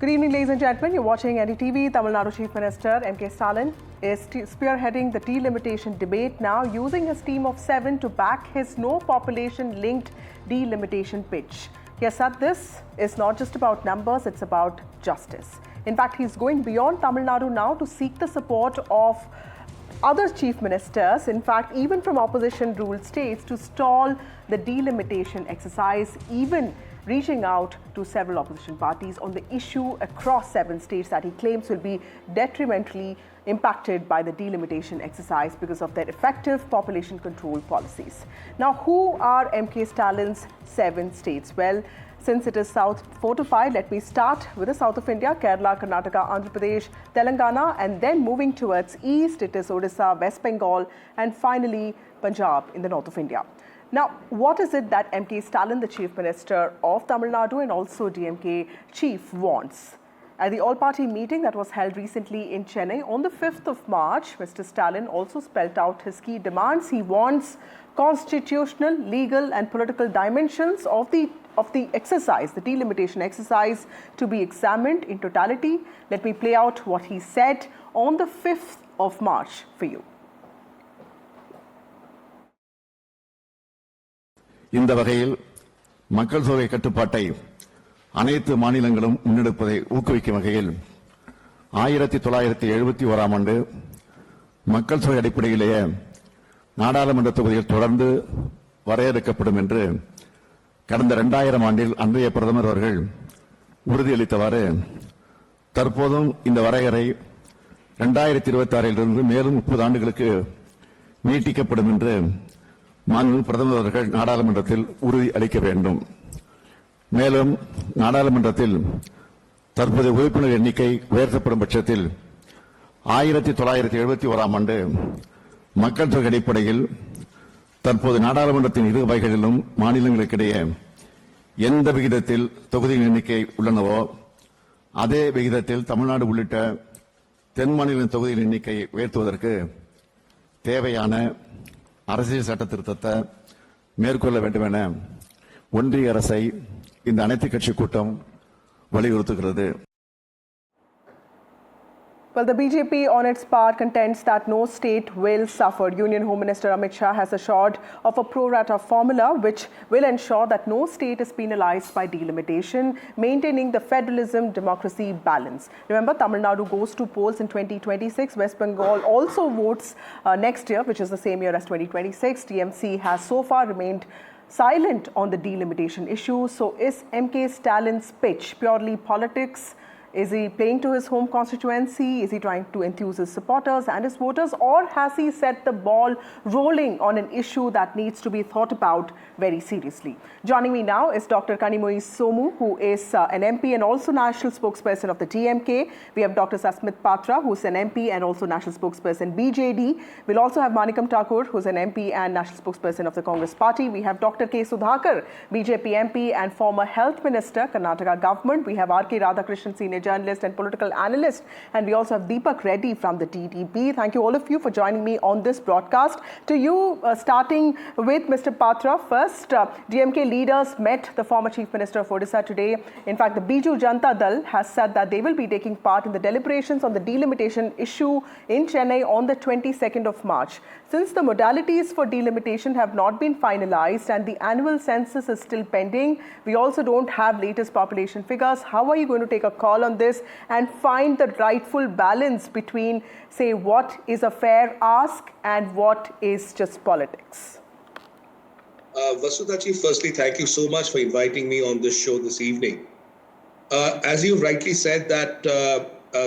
Good evening, ladies and gentlemen. You're watching NDTV. Tamil Nadu Chief Minister M.K. Stalin is spearheading the delimitation debate now, using his team of 7 to back his no-population-linked delimitation pitch. He has said this is not just about numbers, it's about justice. In fact, he's going beyond Tamil Nadu now to seek the support of other chief ministers, in fact, even from opposition-ruled states, to stall the delimitation exercise, even reaching out to several opposition parties on the issue across 7 states that he claims will be detrimentally impacted by the delimitation exercise because of their effective population control policies. Now, who are M.K. Stalin's 7 states? Well, since it is South Fortified, let me start with the south of India: Kerala, Karnataka, Andhra Pradesh, Telangana, and then moving towards east, it is Odisha, West Bengal, and finally Punjab in the north of India. Now, what is it that M.K. Stalin, the Chief Minister of Tamil Nadu and also DMK Chief, wants? At the all-party meeting that was held recently in Chennai on the 5th of March, Mr. Stalin also spelled out his key demands. He wants constitutional, legal and political dimensions of the exercise, the delimitation exercise, to be examined in totality. Let me play out what he said on the 5th of March for you. இந்த வகையில் மக்கள் தொகை கட்டுப்பாட்டை அனைத்து மாநிலங்களும் முன்னெடுப்பதை ஊக்குவிக்கும் வகையில் 1971ஆம் ஆண்டு மக்கள் தொகை அடிப்படையிலேயே நாடாளுமன்ற தொகுதிகள் தொடர்ந்து வரையறுக்கப்படும் என்று கடந்த 2000 ஆண்டில் அன்றைய பிரதமர் அவர்கள் உறுதியளித்தவாறு தற்போதும் இந்த வரையறை 2026 மேலும் 30 ஆண்டுகளுக்கு நீட்டிக்கப்படும் என்று மாண்புமிகு பிரதமர் அவர்கள் நாடாளுமன்றத்தில் உறுதி அளிக்க வேண்டும். மேலும் நாடாளுமன்றத்தில் தற்போது உறுப்பினர் எண்ணிக்கை உயர்த்தப்படும் பட்சத்தில் 1971ஆம் ஆண்டு மக்கள் தொகை அடிப்படையில் தற்போது நாடாளுமன்றத்தின் இரு வகைகளிலும் மாநிலங்களுக்கிடையே எந்த விகிதத்தில் தொகுதியின் எண்ணிக்கை உள்ளனவோ அதே விகிதத்தில் தமிழ்நாடு உள்ளிட்ட தென் மாநில தொகுதியின் எண்ணிக்கையை உயர்த்துவதற்கு தேவையான அரசியல் சட்ட திருத்தத்தை மேற்கொள்ள வேண்டும் என ஒன்றிய அரசை இந்த அனைத்து கட்சி கூட்டம் வலியுறுத்துகிறது. Well, the BJP on its part contends that no state will suffer. Union Home Minister Amit Shah has assured of a pro-rata formula which will ensure that no state is penalized by delimitation, maintaining the federalism-democracy balance. Remember, Tamil Nadu goes to polls in 2026. West Bengal also votes next year, which is the same year as 2026. DMC has so far remained silent on the delimitation issue. So is M.K. Stalin's pitch purely politics? Is he playing to his home constituency? Is he trying to enthuse his supporters and his voters? Or has he set the ball rolling on an issue that needs to be thought about very seriously? Joining me now is Dr. Kanimoy Somu, who is an MP and also national spokesperson of the DMK. We have Dr. Sasmit Patra, who is an MP and also national spokesperson BJD. We'll also have Manikam Thakur, who is an MP and national spokesperson of the Congress Party. We have Dr. K. Sudhakar, BJP MP and former Health Minister, Karnataka government. We have R.K. Radhakrishnan, senior journalist and political analyst, and we also have Deepak Reddy from the TDP. Thank you all of you for joining me on this broadcast. To you, starting with Mr. Patra first, DMK leaders met the former Chief Minister of Odisha today. In fact, the Biju Janata Dal has said that they will be taking part in the deliberations on the delimitation issue in Chennai on the 22nd of March. Since the modalities for delimitation have not been finalized and the annual census is still pending, we also don't have latest population figures. How are you going to take a call on this and find the rightful balance between, say, what is a fair ask and what is just politics? Vasudhaji, firstly, thank you so much for inviting me on this show this evening. As you rightly said, that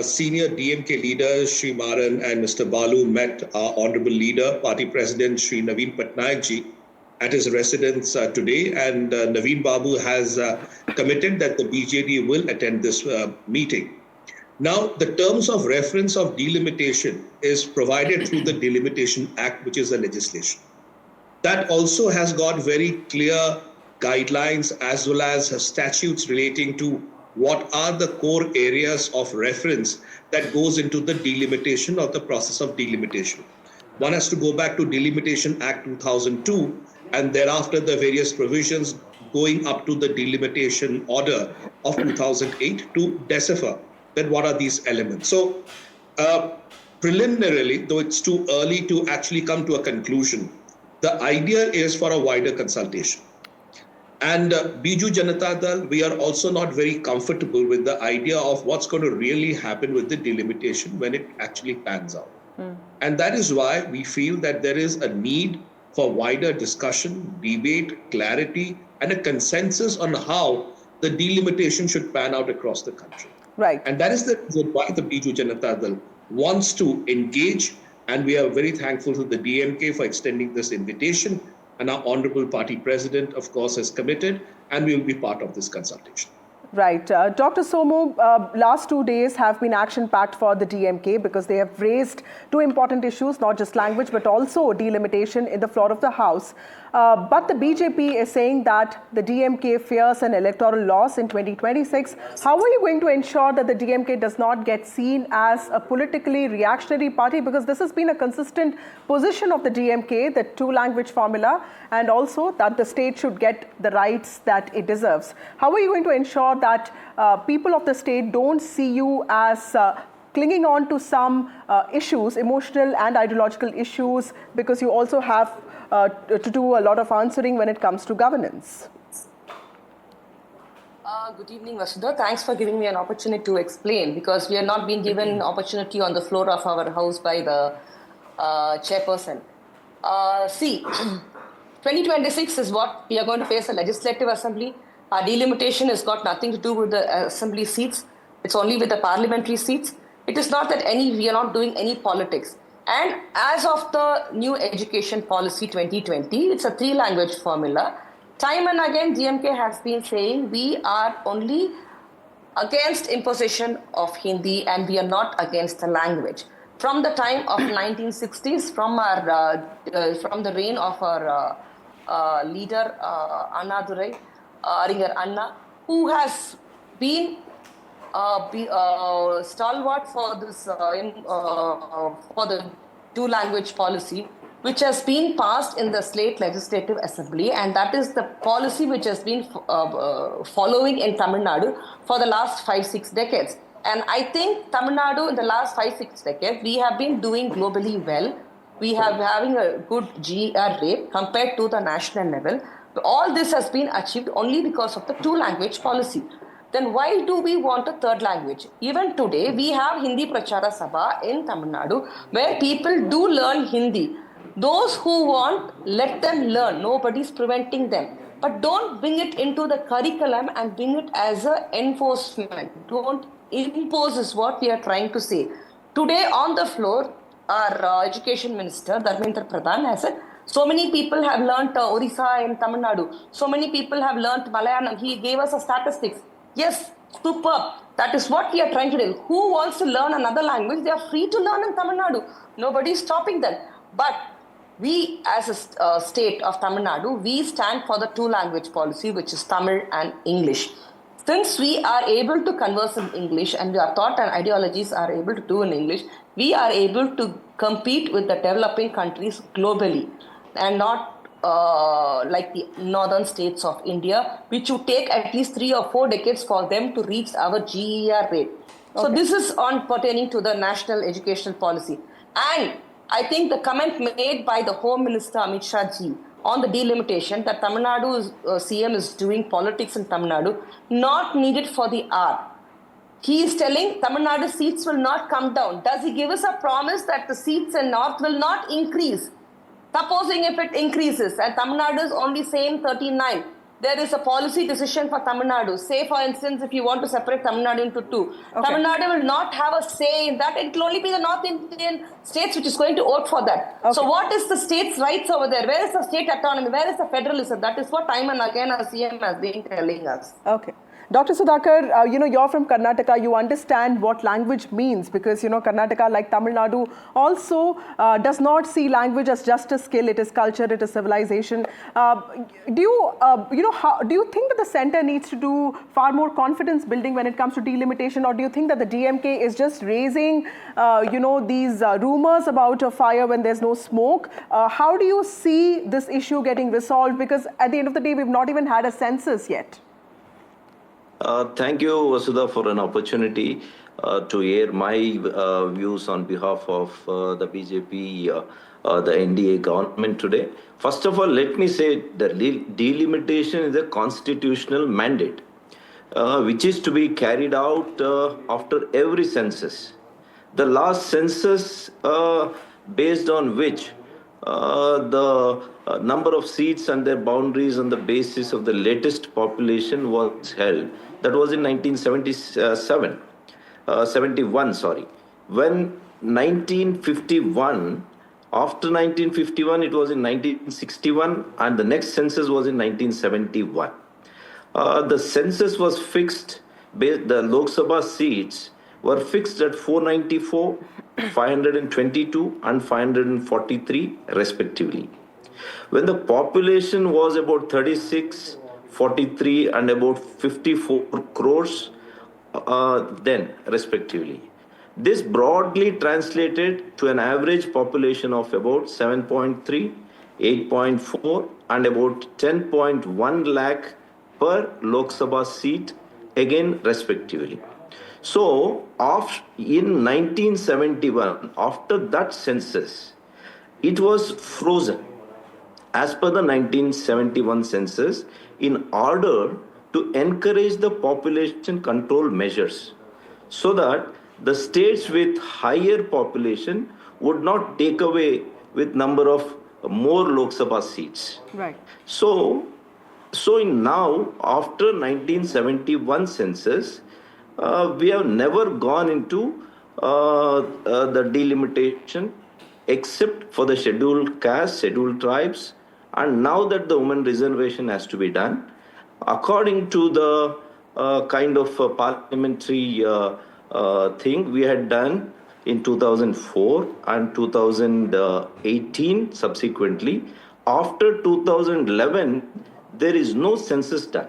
senior DMK leaders, Shri Maran and Mr. Balu, met our Honorable Leader, Party President Shri Naveen Patnaik ji, at his residence today, and Naveen Babu has committed that the BJD will attend this meeting. Now, the terms of reference of delimitation is provided through the Delimitation Act, which is a legislation. That also has got very clear guidelines as well as statutes relating to what are the core areas of reference that goes into the delimitation or the process of delimitation. One has to go back to Delimitation Act 2002, and thereafter the various provisions going up to the delimitation order of 2008 to decipher then what are these elements. So preliminarily, though it's too early to actually come to a conclusion, the idea is for a wider consultation. And Biju Janata Dal, we are also not very comfortable with the idea of what's going to really happen with the delimitation when it actually pans out. And that is why we feel that there is a need for wider discussion, debate, clarity, and a consensus on how the delimitation should pan out across the country. Right. And that is the reason why the Biju Janata Dal wants to engage, and we are very thankful to the DMK for extending this invitation. And our Honorable Party President, of course, has committed, and we will be part of this consultation. Right. Dr. Somu, last 2 days have been action-packed for the DMK because they have raised two important issues, not just language, but also delimitation in the floor of the House. But the BJP is saying that the DMK fears an electoral loss in 2026. How are you going to ensure that the DMK does not get seen as a politically reactionary party? Because this has been a consistent position of the DMK, the two-language formula, and also that the state should get the rights that it deserves. How are you going to ensure that people of the state don't see you as clinging on to some issues, emotional and ideological issues, because you also have to do a lot of answering when it comes to governance? Good evening, Vasudha. Thanks for giving me an opportunity to explain, because we have not been given an opportunity on the floor of our house by the chairperson. See, 2026 is what we are going to face a legislative assembly. Delimitation has got nothing to do with the assembly seats. It's only with the parliamentary seats. It is not that we are not doing any politics. And as of the new education policy 2020, it's a three-language formula. Time and again, DMK has been saying we are only against imposition of Hindi and we are not against the language. From the time of 1960s, from the reign of our leader Annadurai, Aringer Anna, who has been stalwart for this for the two-language policy, which has been passed in the state legislative assembly, and that is the policy which has been following in Tamil Nadu for the last 5-6 decades. And I think Tamil Nadu in the last 5-6 decades, we have been doing globally well. We have having a good GER rate compared to the national level. All this has been achieved only because of the two-language policy. Then why do we want a third language? Even today, we have Hindi Prachara Sabha in Tamil Nadu, where people do learn Hindi. Those who want, let them learn. Nobody's preventing them. But don't bring it into the curriculum and bring it as an enforcement. Don't impose is what we are trying to say. Today on the floor, our Education Minister, Dharmendra Pradhan, has said, so many people have learnt Orissa in Tamil Nadu. So many people have learnt Malayalam. He gave us a statistics. Yes, superb. That is what we are trying to do. Who wants to learn another language? They are free to learn in Tamil Nadu. Nobody is stopping them. But we as a state of Tamil Nadu, we stand for the two-language policy, which is Tamil and English. Since we are able to converse in English and our thought and ideologies are able to do in English, we are able to compete with the developing countries globally and not like the northern states of India, which would take at least 3 or 4 decades for them to reach our GER rate. So this is on pertaining to the national educational policy. And I think the comment made by the Home Minister Amit Shah ji on the delimitation that Tamil Nadu CM is doing politics in Tamil Nadu, not needed for the hour. He is telling Tamil Nadu seats will not come down. Does he give us a promise that the seats in North will not increase? Supposing if it increases and Tamil Nadu is only saying 39, there is a policy decision for Tamil Nadu. Say, for instance, if you want to separate Tamil Nadu into two, Tamil Nadu will not have a say in that. It will only be the North Indian states which is going to vote for that. So what is the state's rights over there? Where is the state autonomy? Where is the federalism? That is what time and again our CM has been telling us. Okay. Dr. Sudhakar, you're from Karnataka. You understand what language means because, Karnataka, like Tamil Nadu, also does not see language as just a skill. It is culture, it is civilization. Do you think that the center needs to do far more confidence building when it comes to delimitation, or do you think that the DMK is just raising, these rumors about a fire when there's no smoke? How do you see this issue getting resolved? Because at the end of the day, we've not even had a census yet. Thank you, Vasudha, for an opportunity to air my views on behalf of the BJP, the NDA government today. First of all, let me say that delimitation is a constitutional mandate, which is to be carried out after every census. The last census, based on which the number of seats and their boundaries on the basis of the latest population was held. That was in 1971, sorry. When 1951, after 1951, it was in 1961, and the next census was in 1971. The census was fixed, the Lok Sabha seats were fixed at 494, 522 and 543 respectively. When the population was about 36, 43 and about 54 crores then respectively. This broadly translated to an average population of about 7.3, 8.4 and about 10.1 lakh per Lok Sabha seat again respectively. So, in 1971, after that census, it was frozen as per the 1971 census in order to encourage the population control measures so that the states with higher population would not take away with number of more Lok Sabha seats. Right. So now, after 1971 census, we have never gone into the delimitation except for the scheduled castes, scheduled tribes, and now that the women reservation has to be done, according to the kind of parliamentary thing we had done in 2004 and 2018 subsequently, after 2011, there is no census done.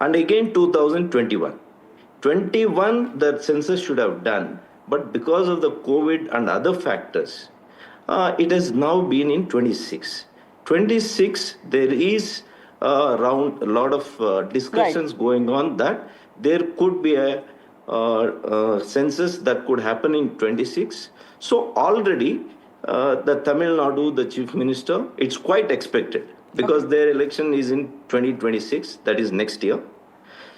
And again 2021. 21, the census should have done, but because of the COVID and other factors, it has now been in 26. 26, there is around a lot of discussions going on that there could be a census that could happen in 26. So already the Tamil Nadu, the Chief Minister, it's quite expected because their election is in 2026, that is next year.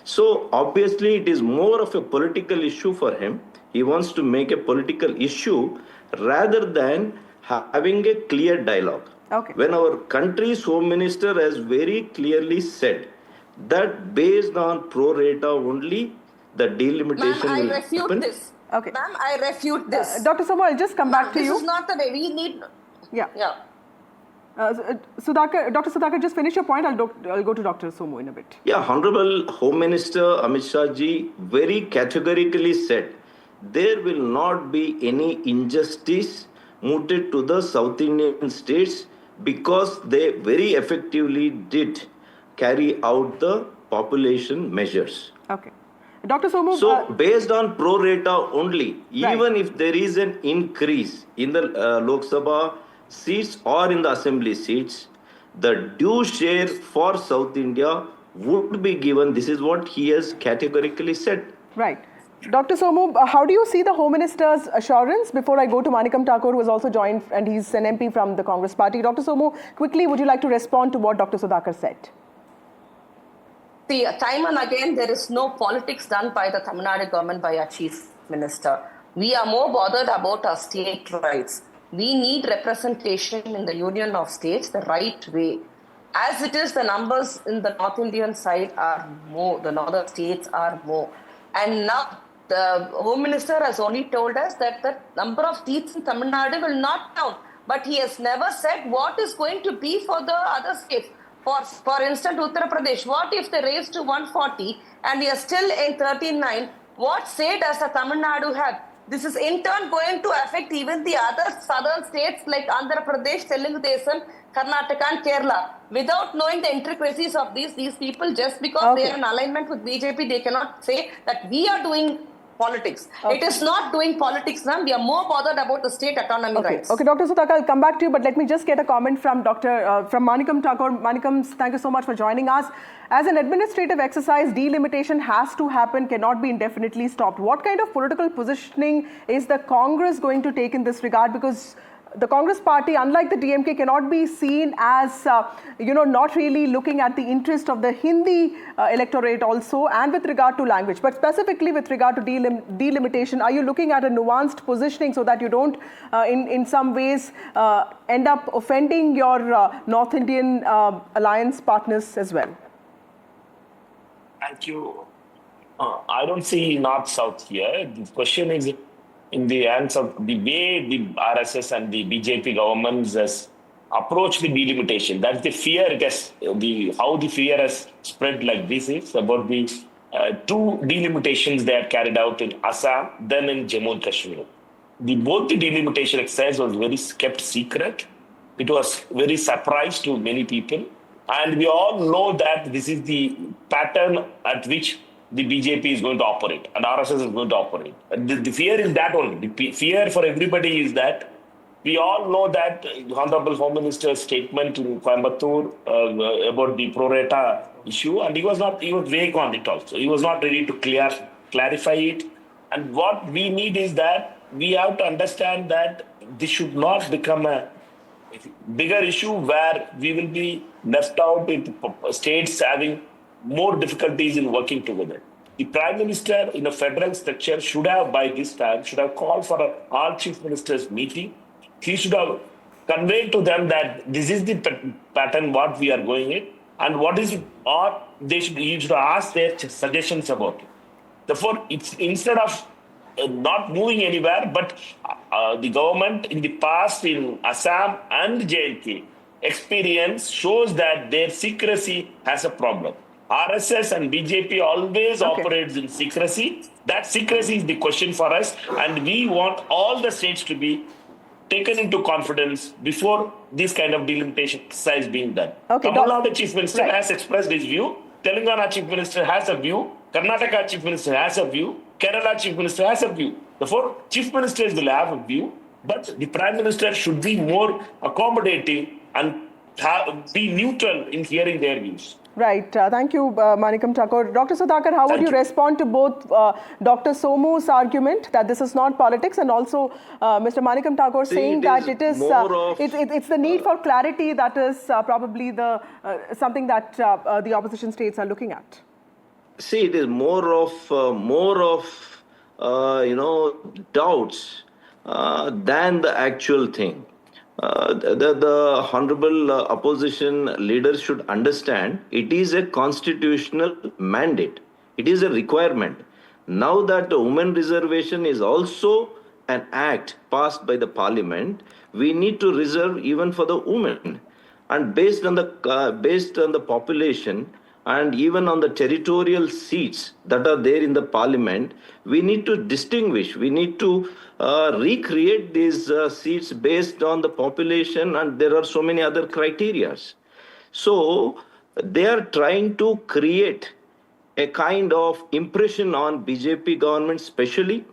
So obviously it is more of a political issue for him. He wants to make a political issue rather than having a clear dialogue. Okay. When our country's Home Minister has very clearly said that based on pro rata only, the delimitation Ma'am, will I refute happen. this. Okay. Ma'am, I refute this. Dr. Somo, I'll just come back to you. This is not the way we need. Yeah. Yeah. Dr. Sudhakar, just finish your point. I'll go to Dr. Somo in a bit. Yeah, Honorable Home Minister Amit Shah ji very categorically said there will not be any injustice mooted to the South Indian states because they very effectively did carry out the population measures. Okay. Dr. Somo. So, based on pro rata only, even if there is an increase in the Lok Sabha seats or in the assembly seats, the due share for South India would be given. This is what he has categorically said. Right. Dr. Somo, how do you see the Home Minister's assurance? Before I go to Manikam Thakur, who has also joined, and he's an MP from the Congress party. Dr. Somo, quickly, would you like to respond to what Dr. Sudhakar said? See, time and again, there is no politics done by the Tamil Nadu government by our Chief Minister. We are more bothered about our state rights. We need representation in the Union of States the right way. As it is, the numbers in the North Indian side are more, the northern states are more. And now the Home Minister has only told us that the number of seats in Tamil Nadu will not count. But he has never said what is going to be for the other states. For instance, Uttar Pradesh, what if they raise to 140 and we are still in 13.9? What say does the Tamil Nadu have? This is in turn going to affect even the other southern states like Andhra Pradesh, Telugu Desam, Karnataka and Kerala. Without knowing the intricacies of these people, just because they are in alignment with BJP, they cannot say that we are doing politics. It is not doing politics, ma'am. We are more bothered about the state autonomy rights. Okay, Dr. Sutaka, I'll come back to you, but let me just get a comment from from Manikam Thakur. Manikam, thank you so much for joining us. As an administrative exercise, delimitation has to happen, cannot be indefinitely stopped. What kind of political positioning is the Congress going to take in this regard? Because the Congress party, unlike the DMK, cannot be seen as, not really looking at the interest of the Hindi electorate also, and with regard to language. But specifically with regard to delimitation, are you looking at a nuanced positioning so that you don't, in some ways, end up offending your North Indian alliance partners as well? Thank you. I don't see North-South here. The question is in the hands of the way the RSS and the BJP governments has approached the delimitation. That's the fear it has, how the fear has spread like this is about the two delimitations they had carried out in Assam, then in Jammu and Kashmir. Both the delimitation exercise was very kept secret. It was very surprise to many people. And we all know that this is the pattern at which the BJP is going to operate and RSS is going to operate. The fear is that only. The fear for everybody is that we all know that the Honorable Home Minister's statement in Coimbatore about the pro rata issue, and he was vague on it also. He was not ready to clarify it. And what we need is that we have to understand that this should not become a bigger issue where we will be left out with states having more difficulties in working together. The Prime Minister in a federal structure should have, by this time, called for an all chief ministers meeting. He should have conveyed to them that this is the pattern what we are going in, and what is it, or he should ask their suggestions about it. Therefore, it's instead of not moving anywhere, but the government in the past in Assam and JNK experience shows that their secrecy has a problem. RSS and BJP always operates in secrecy. That secrecy is the question for us, and we want all the states to be taken into confidence before this kind of delimitation exercise being done. Tamil Nadu Chief Minister has expressed his view, Telangana Chief Minister has a view, Karnataka Chief Minister has a view, Kerala Chief Minister has a view. Therefore, Chief Ministers will have a view, but the Prime Minister should be more accommodating and be neutral in hearing their views. Right. Thank you, Manikam Thakur. Dr. Sudhakar, how would you respond to both Dr. Somu's argument that this is not politics, and also Mr. Manikam Thakur saying that it is it's the need for clarity that is probably the something that the opposition states are looking at? See, it is more of doubts than the actual thing. The honorable opposition leaders should understand it is a constitutional mandate. It is a requirement. Now that the women reservation is also an act passed by the parliament, we need to reserve even for the women. And based on the population and even on the territorial seats that are there in the parliament, we need to distinguish. We need to recreate these seats based on the population, and there are so many other criteria. So they are trying to create a kind of impression on BJP government, especially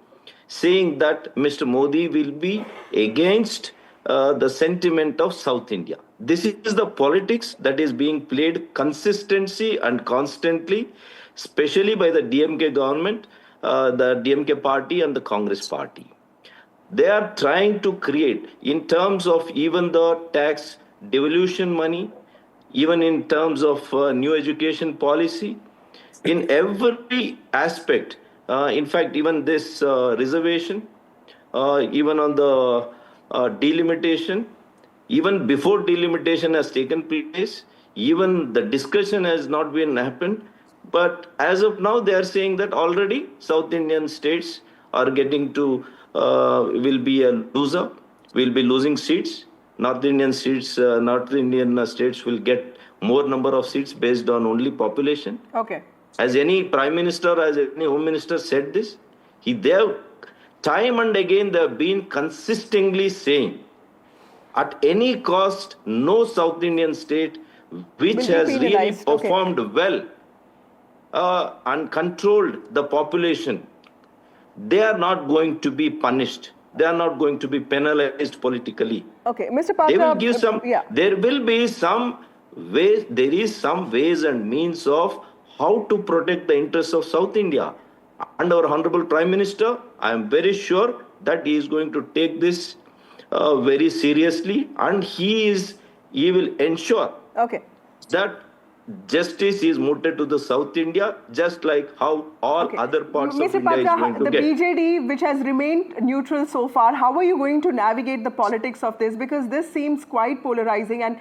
saying that Mr. Modi will be against the sentiment of South India. This is the politics that is being played consistency and constantly, especially by the DMK government, the DMK party and the Congress party. They are trying to create, in terms of even the tax devolution money, even in terms of new education policy, in every aspect, in fact, even this reservation, even on the delimitation, even before delimitation has taken place, even the discussion has not been happened. But as of now, they are saying that already South Indian states are getting to, will be a loser, will be losing seats. North Indian states will get more number of seats based on only population. Okay. Has any prime minister, has any home minister said this? They have, time and again, they have been consistently saying, at any cost, no South Indian state which Will be has really penalized. Okay. performed well and controlled the population, they are not going to be punished. They are not going to be penalized politically. Okay, Mr. Patra, They will give some, yeah. there will be some ways, there is some ways and means of how to protect the interests of South India. And our Honorable Prime Minister, I am very sure that he is going to take this very seriously, and he will ensure that justice is mooted to the South India, just like how all other parts Mr. of India is going to the get. BJD, which has remained neutral so far, how are you going to navigate the politics of this? Because this seems quite polarizing, and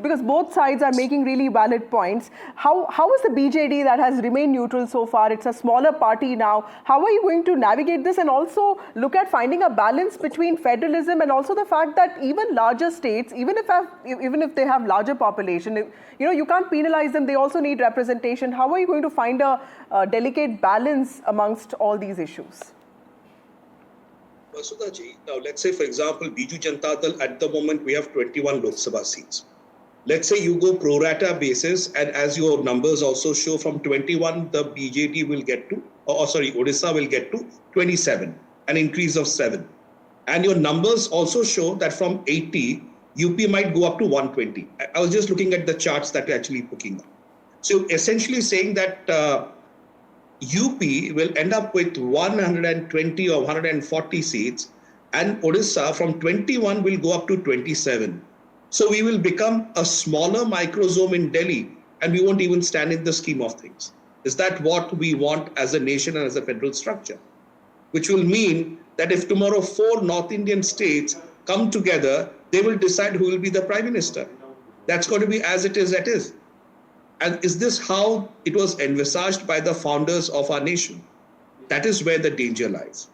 because both sides are making really valid points. How is the BJD that has remained neutral so far? It's a smaller party now. How are you going to navigate this and also look at finding a balance between federalism and also the fact that even larger states, even if they have larger population, you can't penalize them, they also need representation. How are you going to find a delicate balance amongst all these issues? Sudhaji, now let's say, for example, Biju Janata Dal, at the moment we have 21 Lok Sabha seats. Let's say you go pro rata basis, and as your numbers also show, from 21 the BJD will get to, Odisha will get to 27, an increase of 7. And your numbers also show that from 80, UP might go up to 120. I was just looking at the charts that are actually booking up. So essentially saying that UP will end up with 120 or 140 seats, and Odisha from 21 will go up to 27. So we will become a smaller microzone in Delhi, and we won't even stand in the scheme of things. Is that what we want as a nation and as a federal structure? Which will mean that if tomorrow 4 North Indian states come together, they will decide who will be the prime minister. That's going to be as it is. And is this how it was envisaged by the founders of our nation? That is where the danger lies.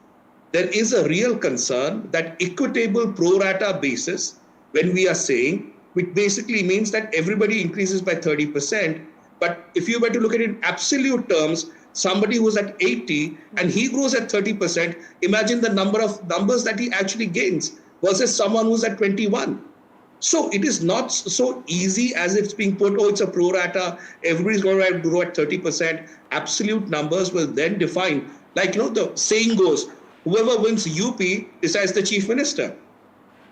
There is a real concern that equitable pro rata basis, when we are saying, which basically means that everybody increases by 30%. But if you were to look at it in absolute terms, somebody who's at 80 and he grows at 30%, imagine the numbers that he actually gains versus someone who's at 21. So it is not so easy as it's being put, it's a pro rata, everybody's going to grow at 30%. Absolute numbers will then define, like, the saying goes, whoever wins UP decides the chief minister.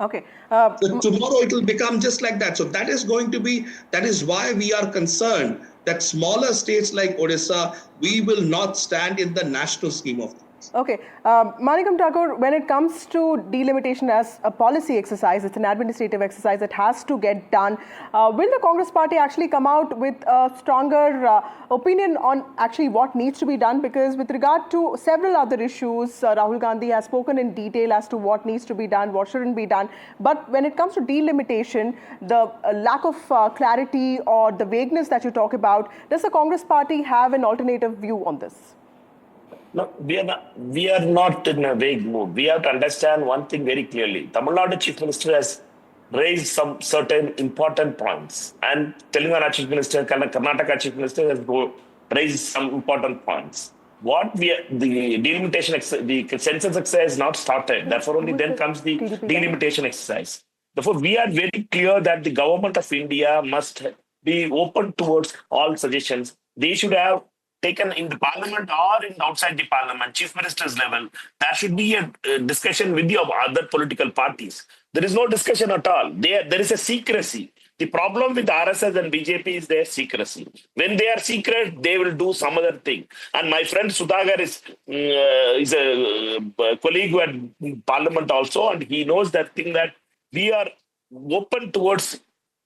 Okay. So tomorrow it will become just like that. So that is why we are concerned that smaller states like Odisha, we will not stand in the national scheme of things. Okay. Manikam Thakur, when it comes to delimitation as a policy exercise, it's an administrative exercise that has to get done. Will the Congress party actually come out with a stronger opinion on actually what needs to be done? Because with regard to several other issues, Rahul Gandhi has spoken in detail as to what needs to be done, what shouldn't be done. But when it comes to delimitation, the lack of clarity or the vagueness that you talk about, does the Congress party have an alternative view on this? No, we are not in a vague mood. We have to understand one thing very clearly. Tamil Nadu Chief Minister has raised some certain important points, and Telangana Chief Minister, Karnataka Chief Minister has raised some important points. The delimitation, the census exercise is not started. Therefore, only then comes the delimitation exercise. Therefore, we are very clear that the government of India must be open towards all suggestions. They should have taken in the parliament or in outside the parliament, chief minister's level. There should be a discussion with the other political parties. There is no discussion at all. There is a secrecy. The problem with RSS and BJP is their secrecy. When they are secret, they will do some other thing. And my friend Sudhagar is a colleague at parliament also, and he knows that thing that we are open towards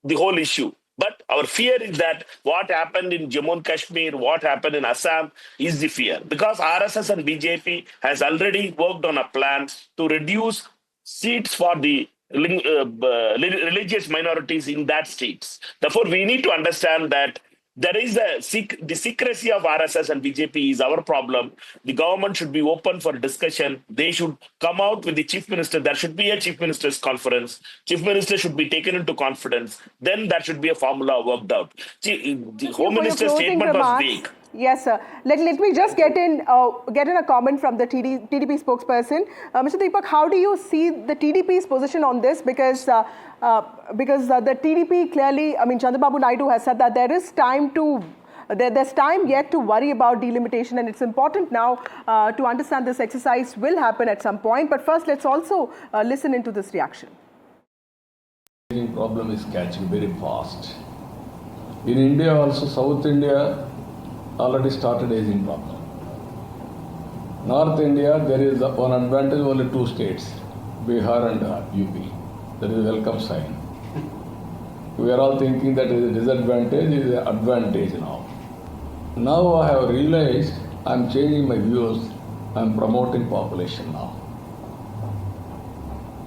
the whole issue. But our fear is that what happened in Jammu and Kashmir, what happened in Assam is the fear. Because RSS and BJP has already worked on a plan to reduce seats for the religious minorities in that states. Therefore, we need to understand that there is the secrecy of RSS and BJP is our problem. The government should be open for discussion. They should come out with the chief minister. There should be a chief minister's conference. Chief minister should be taken into confidence. Then there should be a formula worked out. See, the home minister's statement was vague. Yes, sir. Let me just get in a comment from the TDP spokesperson. Mr. Deepak, how do you see the TDP's position on this? Because the TDP clearly, I mean, Chandrababu Naidu has said that there is time to, there's time yet to worry about delimitation, and it's important now to understand this exercise will happen at some point. But first, let's also listen into this reaction. The problem is catching very fast. In India also, South India already started aging problem. North India, there is one advantage, only 2 states, Bihar and UP. That is a welcome sign. We are all thinking that is a disadvantage, is an advantage now. Now I have realized I am changing my views, I am promoting population now.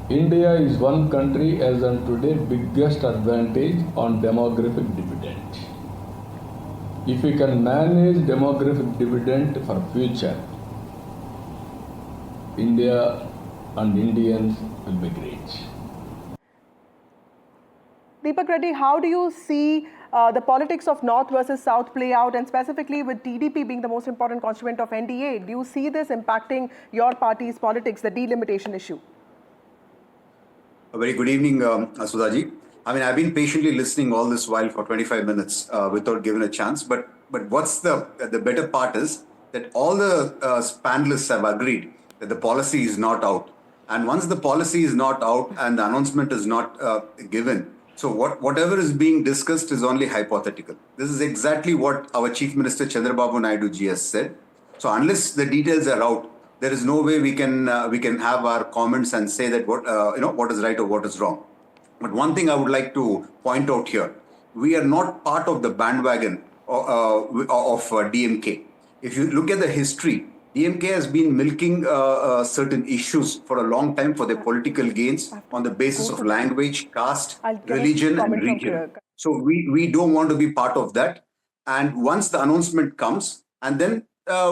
India is one country as on today biggest advantage on demographic dividend. If we can manage demographic dividend for future, India and Indians will be great. Deepak Reddy, how do you see the politics of North versus South play out, and specifically with TDP being the most important constituent of NDA, do you see this impacting your party's politics, the delimitation issue? A very good evening, Sudhaji. I mean, I've been patiently listening all this while for 25 minutes without giving a chance. But what's the better part is that all the panelists have agreed that the policy is not out. And once the policy is not out and the announcement is not given, so whatever is being discussed is only hypothetical. This is exactly what our Chief Minister Chandrababu Naidu ji has said. So unless the details are out, there is no way we can have our comments and say that what is right or what is wrong. But one thing I would like to point out here, we are not part of the bandwagon of DMK. If you look at the history, DMK has been milking certain issues for a long time for their political gains on the basis of language, caste, religion and region. So we don't want to be part of that. And once the announcement comes, and then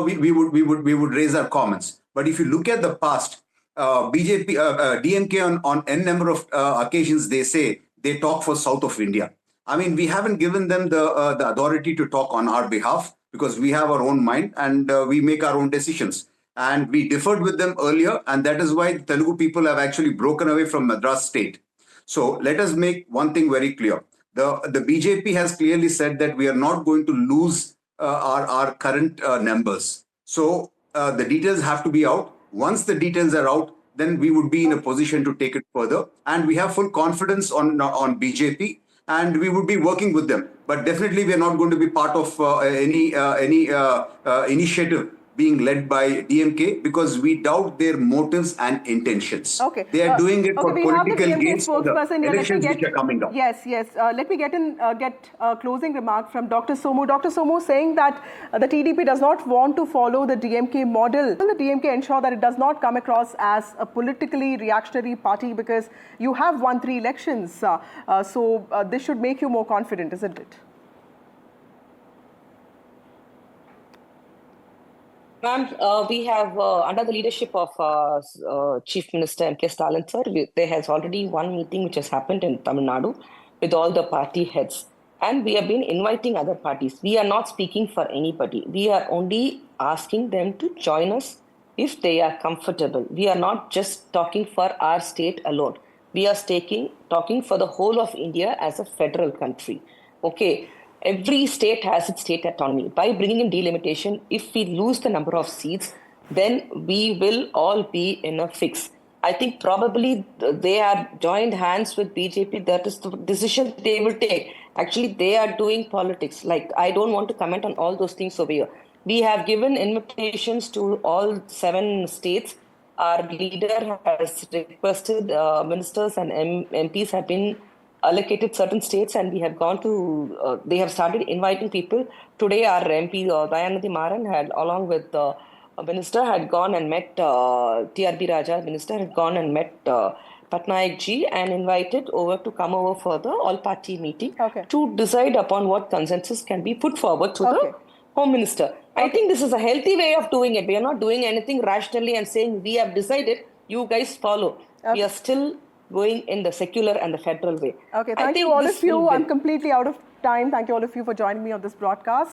we would raise our comments. But if you look at the past, BJP, DMK on n number of occasions, they say they talk for South of India. I mean, we haven't given them the authority to talk on our behalf because we have our own mind and we make our own decisions. And we differed with them earlier, and that is why Telugu people have actually broken away from Madras state. So let us make one thing very clear. The BJP has clearly said that we are not going to lose our current numbers. So the details have to be out. Once the details are out, then we would be in a position to take it further. And we have full confidence on BJP, and we would be working with them. But definitely we are not going to be part of any initiative being led by DMK because we doubt their motives and intentions. Okay. They are doing it for political gains for the elections which are coming up. Yes. Let me get a closing remark from Dr. Somu. Dr. Somu saying that the TDP does not want to follow the DMK model. Will the DMK ensure that it does not come across as a politically reactionary party because you have won 3 elections? So this should make you more confident, isn't it? Ma'am, we have, under the leadership of Chief Minister NK Stalin, sir, there has already one meeting which has happened in Tamil Nadu with all the party heads. And we have been inviting other parties. We are not speaking for anybody. We are only asking them to join us if they are comfortable. We are not just talking for our state alone. We are talking for the whole of India as a federal country. Okay. Every state has its state autonomy. By bringing in delimitation, if we lose the number of seats, then we will all be in a fix. I think probably they are joined hands with BJP. That is the decision they will take. Actually, they are doing politics. Like, I don't want to comment on all those things over here. We have given invitations to all 7 states. Our leader has requested ministers and MPs have been allocated certain states, and we have gone to, they have started inviting people. Today, our MP, Dayanati Maran, had, along with minister had gone and met TRB Raja. Minister had gone and met Patnaik ji and invited to come over for the all-party meeting to decide upon what consensus can be put forward to the Home Minister. I think this is a healthy way of doing it. We are not doing anything rationally and saying we have decided, you guys follow. We are still going in the secular and the federal way. Okay, thank you all of you. I'm completely out of time. Thank you all of you for joining me on this broadcast.